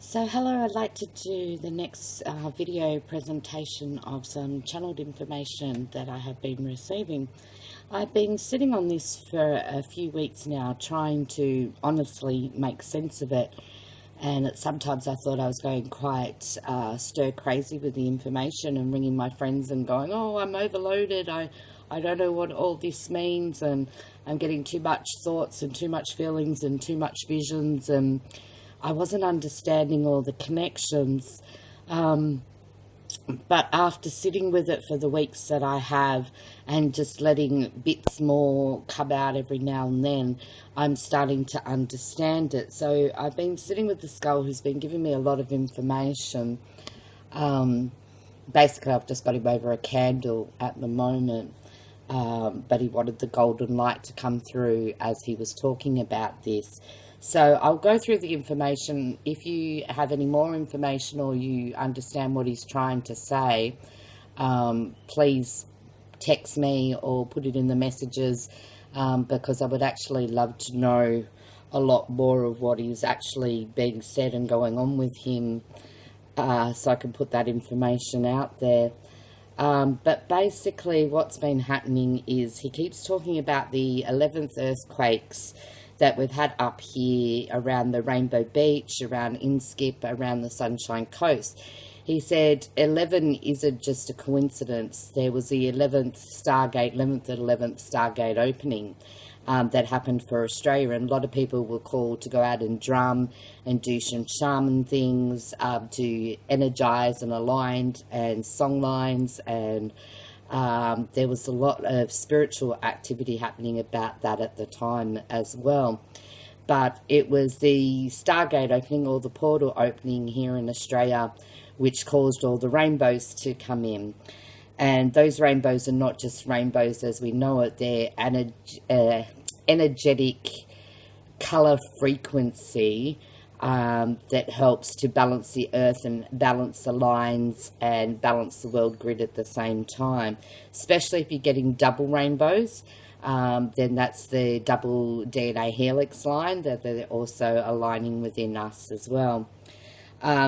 So hello, I'd like to do the next video presentation of some channeled information that I have been receiving. I've been sitting on this for a few weeks now, trying to honestly make sense of it, and sometimes I thought I was going quite stir crazy with the information and ringing my friends and going, oh, I'm overloaded, I don't know what all this means, and I'm getting too much thoughts and too much feelings and too much visions, and I wasn't understanding all the connections. But after sitting with it for the weeks that I have and just letting bits more come out every now and then, I'm starting to understand it. So I've been sitting with the skull, who's been giving me a lot of information. Basically, I've just got him over a candle at the moment. But he wanted the golden light to come through as he was talking about this. So I'll go through the information. If you have any more information or you understand what he's trying to say, please text me or put it in the messages, because I would actually love to know a lot more of what is actually being said and going on with him, so I can put that information out there. But basically what's been happening is he keeps talking about the 11th earthquakes that we've had up here around the Rainbow Beach, around Inskip, around the Sunshine Coast. He said 11 isn't just a coincidence. There was the 11th Stargate, 11th and 11th Stargate opening that happened for Australia, and a lot of people were called to go out and drum and do some shaman things, to energize and align and song lines, and there was a lot of spiritual activity happening about that at the time as well. But it was the Stargate opening, or the portal opening here in Australia, which caused all the rainbows to come in. And those rainbows are not just rainbows as we know it, they're energetic colour frequency that helps to balance the earth and balance the lines and balance the world grid at the same time. Especially if you're getting double rainbows, then that's the double DNA helix line that they're also aligning within us as well.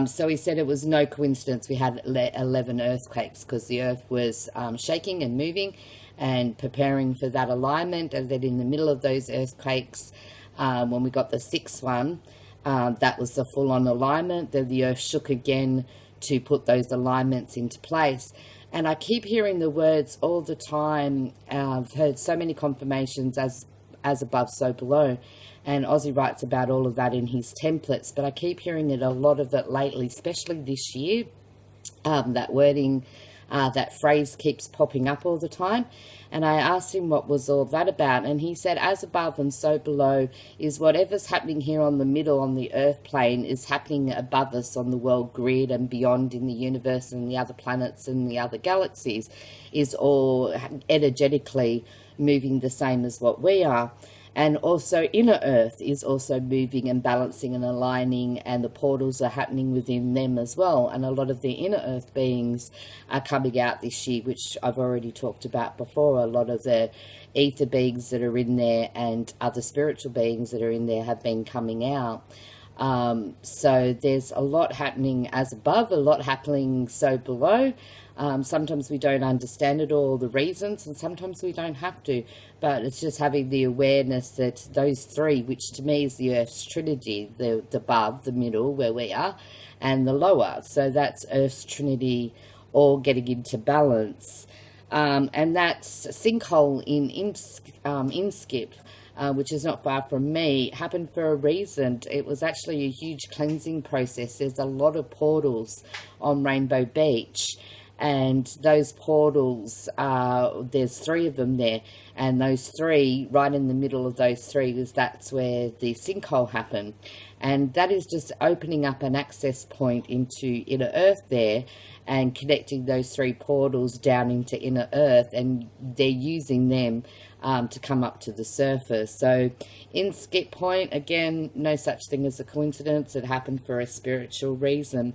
So he said it was no coincidence we had 11 earthquakes, because the earth was shaking and moving and preparing for that alignment. And then in the middle of those earthquakes, when we got the sixth one, that was the full-on alignment. Then the earth shook again to put those alignments into place. And I keep hearing the words all the time. I've heard so many confirmations, as above, so below. And Ozzy writes about all of that in his templates. But I keep hearing it, a lot of it lately, especially this year. That wording, that phrase keeps popping up all the time. And I asked him what was all that about, and he said, as above and so below is whatever's happening here on the middle, on the earth plane, is happening above us on the world grid and beyond in the universe and the other planets and the other galaxies, is all energetically moving the same as what we are. And also inner earth is also moving and balancing and aligning, and the portals are happening within them as well. And a lot of the inner earth beings are coming out this year, which I've already talked about before. A lot of the ether beings that are in there and other spiritual beings that are in there have been coming out. So there's a lot happening as above, a lot happening so below. Sometimes we don't understand it all, the reasons, and sometimes we don't have to. But it's just having the awareness that those three, which to me is the Earth's Trinity, the above, the middle, where we are, and the lower. So that's Earth's Trinity all getting into balance. And that's a sinkhole in Inskip, which is not far from me, happened for a reason. It was actually a huge cleansing process. There's a lot of portals on Rainbow Beach, and those portals, there's 3 of them there, and those 3, right in the middle of those 3, that's where the sinkhole happened. And that is just opening up an access point into inner earth there, and connecting those 3 portals down into inner earth, and they're using them to come up to the surface. So Inskip Point, again, no such thing as a coincidence. It happened for a spiritual reason.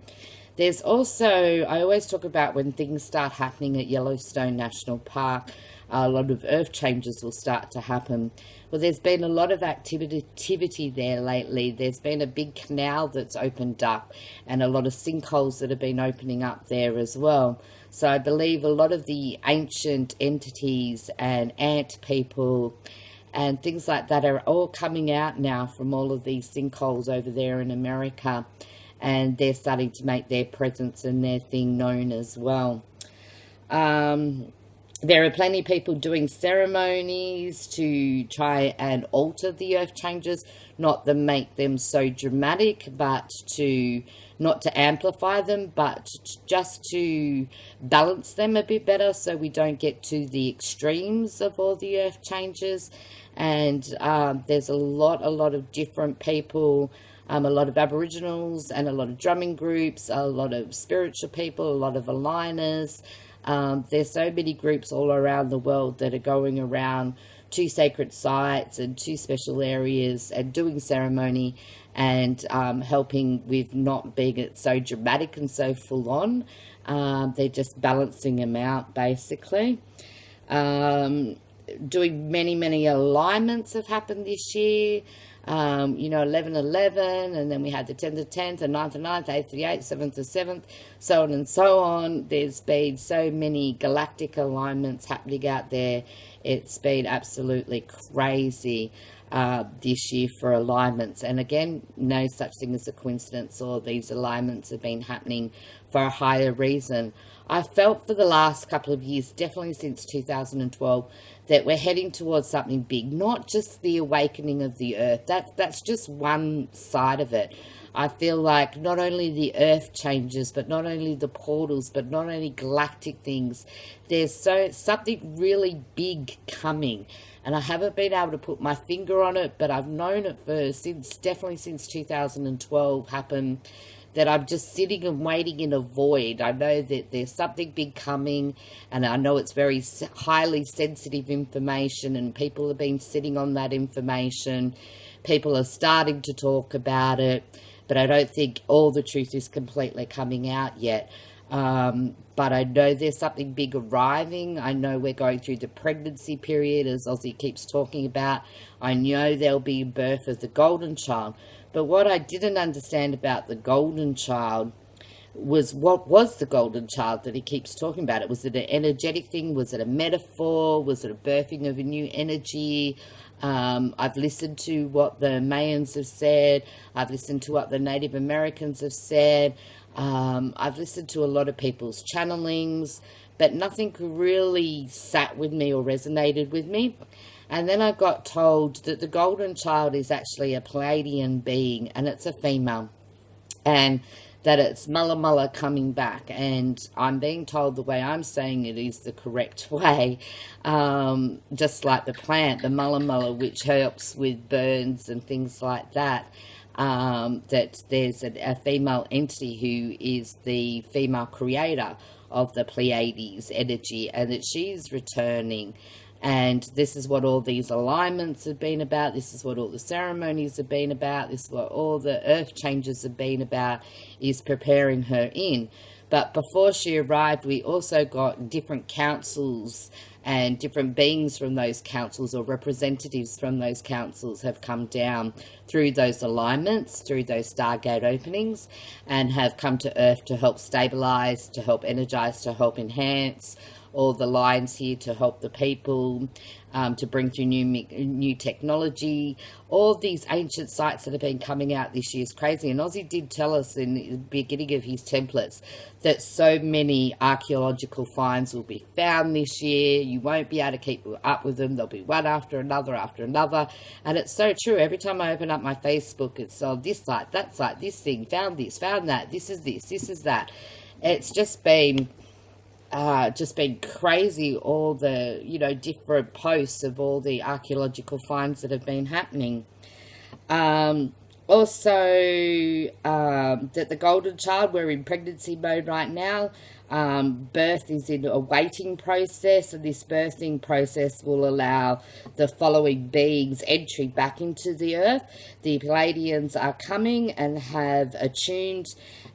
There's also, I always talk about when things start happening at Yellowstone National Park, a lot of earth changes will start to happen. Well, there's been a lot of activity there lately. There's been a big canal that's opened up and a lot of sinkholes that have been opening up there as well. So I believe a lot of the ancient entities and ant people and things like that are all coming out now from all of these sinkholes over there in America, and they're starting to make their presence and their thing known as well. There are plenty of people doing ceremonies to try and alter the earth changes, not to make them so dramatic, but to not to amplify them, but just to balance them a bit better so we don't get to the extremes of all the earth changes. And there's a lot of different people, a lot of Aboriginals and a lot of drumming groups, a lot of spiritual people, a lot of aligners. There's so many groups all around the world that are going around to sacred sites and to special areas and doing ceremony and helping with not being it so dramatic and so full on. They're just balancing them out, basically. Doing many alignments have happened this year. 11-11, and then we had the 10th to 10th, and 9th to 9th, 8th to 8th, 7th to 7th, so on and so on. There's been so many galactic alignments happening out there. It's been absolutely crazy this year for alignments. And again, no such thing as a coincidence. All these alignments have been happening for a higher reason. I felt for the last couple of years, definitely since 2012, that we're heading towards something big, not just the awakening of the earth. That's just one side of it. I feel like not only the earth changes, but not only the portals, but not only galactic things, there's something really big coming. And I haven't been able to put my finger on it, but I've known it for definitely since 2012 happened, that I'm just sitting and waiting in a void. I know that there's something big coming, and I know it's very highly sensitive information, and people have been sitting on that information. People are starting to talk about it, but I don't think all the truth is completely coming out yet. But I know there's something big arriving. I know we're going through the pregnancy period, as Ozzy keeps talking about. I know there'll be birth of the golden child. But what I didn't understand about the golden child was, what was the golden child that he keeps talking about? It was it an energetic thing? Was it a metaphor? Was it a birthing of a new energy? I've listened to what the Mayans have said. I've listened to what the Native Americans have said. I've listened to a lot of people's channelings, but nothing really sat with me or resonated with me. And then I got told that the golden child is actually a Pleiadian being, and it's a female, and that it's Mulla Mulla coming back. And I'm being told the way I'm saying it is the correct way, just like the plant, the Mulla Mulla, which helps with burns and things like that. That there's a female entity who is the female creator of the Pleiades energy, and that she's returning. And this is what all these alignments have been about. This is what all the ceremonies have been about. This is what all the earth changes have been about, is preparing her in. But before she arrived, we also got different councils, and different beings from those councils, or representatives from those councils, have come down through those alignments, through those Stargate openings, and have come to Earth to help stabilize, to help energize, to help enhance all the lines here, to help the people, to bring through new technology. All these ancient sites that have been coming out this year is crazy. And Ozzy did tell us in the beginning of his templates that so many archaeological finds will be found this year. You won't be able to keep up with them. There'll be one after another after another. And it's so true. Every time I open up my Facebook, it's on this site, that site, this thing, found this, found that, this is that. It's just been crazy, all the, different posts of all the archaeological finds that have been happening. Also, that the golden child, we're in pregnancy mode right now. Birth is in a waiting process, and this birthing process will allow the following beings entry back into the earth. The Pleiadians are coming and have attuned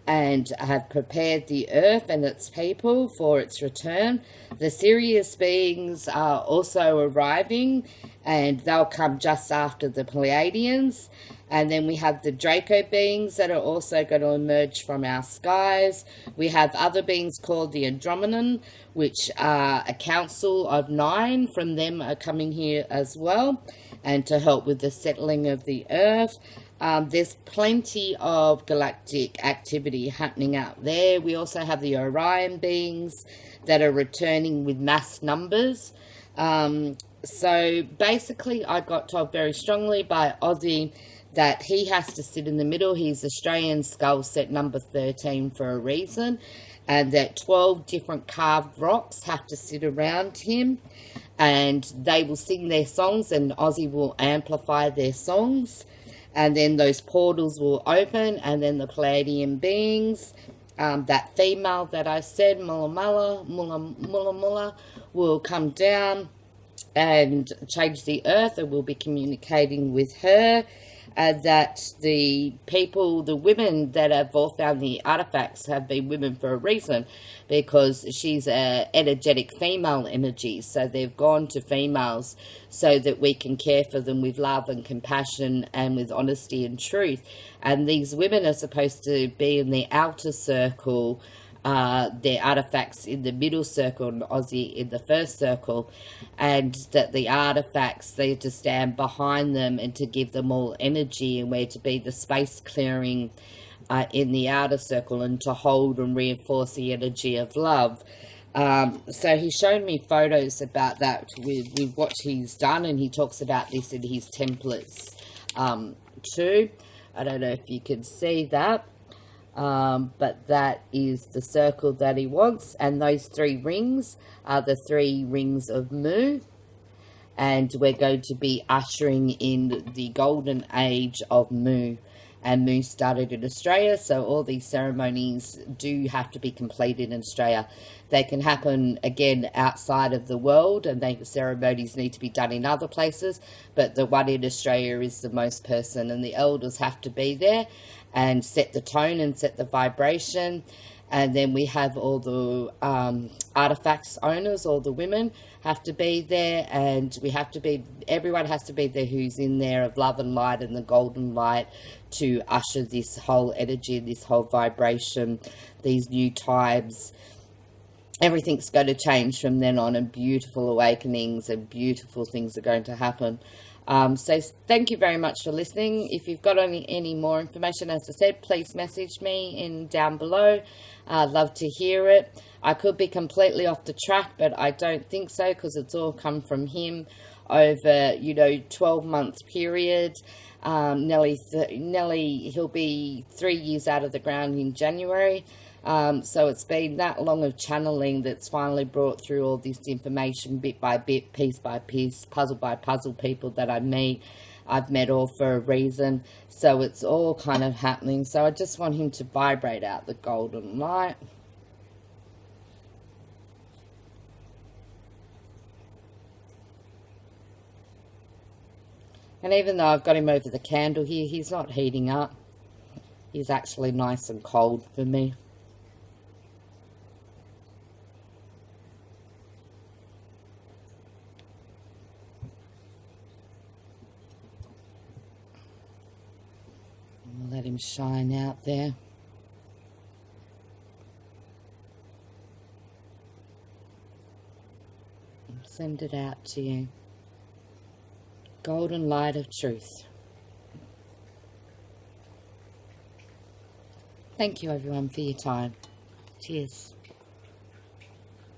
and have prepared the earth and its people for its return. The Sirius beings are also arriving, and they'll come just after the Pleiadians. And then we have the Draco beings that are also going to emerge from our skies. We have other beings called the Andromenon, which are a council of 9 from them are coming here as well, and to help with the settling of the earth. There's plenty of galactic activity happening out there. We also have the Orion beings that are returning with mass numbers. So basically, I got told very strongly by Ozzy that he has to sit in the middle. He's Australian skull set number 13 for a reason, and that 12 different carved rocks have to sit around him, and they will sing their songs, and Ozzy will amplify their songs, and then those portals will open, and then the Pleiadian beings, that female that I said, Mulla Mulla, will come down and change the earth, and we'll be communicating with her. That the people, the women that have all found the artifacts have been women for a reason, because she's a energetic female energy, so they've gone to females so that we can care for them with love and compassion and with honesty and truth. And these women are supposed to be in the outer circle, their artifacts in the middle circle and Ozzy in the first circle, and that the artifacts, they're to stand behind them and to give them all energy, and we're to be the space clearing in the outer circle, and to hold and reinforce the energy of love. So he showed me photos about that with what he's done, and he talks about this in his templates too. I don't know if you can see that. But that is the circle that he wants, and those 3 rings are the 3 rings of Mu, and we're going to be ushering in the golden age of Mu. And Mu started in Australia, so all these ceremonies do have to be completed in Australia. They can happen again outside of the world, and ceremonies need to be done in other places, but the one in Australia is the most person, and the elders have to be there and set the tone and set the vibration. And then we have all the artifacts owners, all the women have to be there, and we have to be, everyone has to be there who's in there of love and light and the golden light, to usher this whole energy, this whole vibration, these new times. Everything's going to change from then on, and beautiful awakenings and beautiful things are going to happen. So thank you very much for listening. If you've got any more information, as I said, please message me down below. I'd love to hear it. I could be completely off the track, but I don't think so, because it's all come from him over, 12-month period. Nelly, he'll be 3 years out of the ground in January. So it's been that long of channeling that's finally brought through all this information bit by bit, piece by piece, puzzle by puzzle, people that I meet. I've met all for a reason. So it's all kind of happening. So I just want him to vibrate out the golden light. And even though I've got him over the candle here, he's not heating up. He's actually nice and cold for me. Let him shine out there. Send it out to you. Golden light of truth. Thank you everyone for your time. Cheers.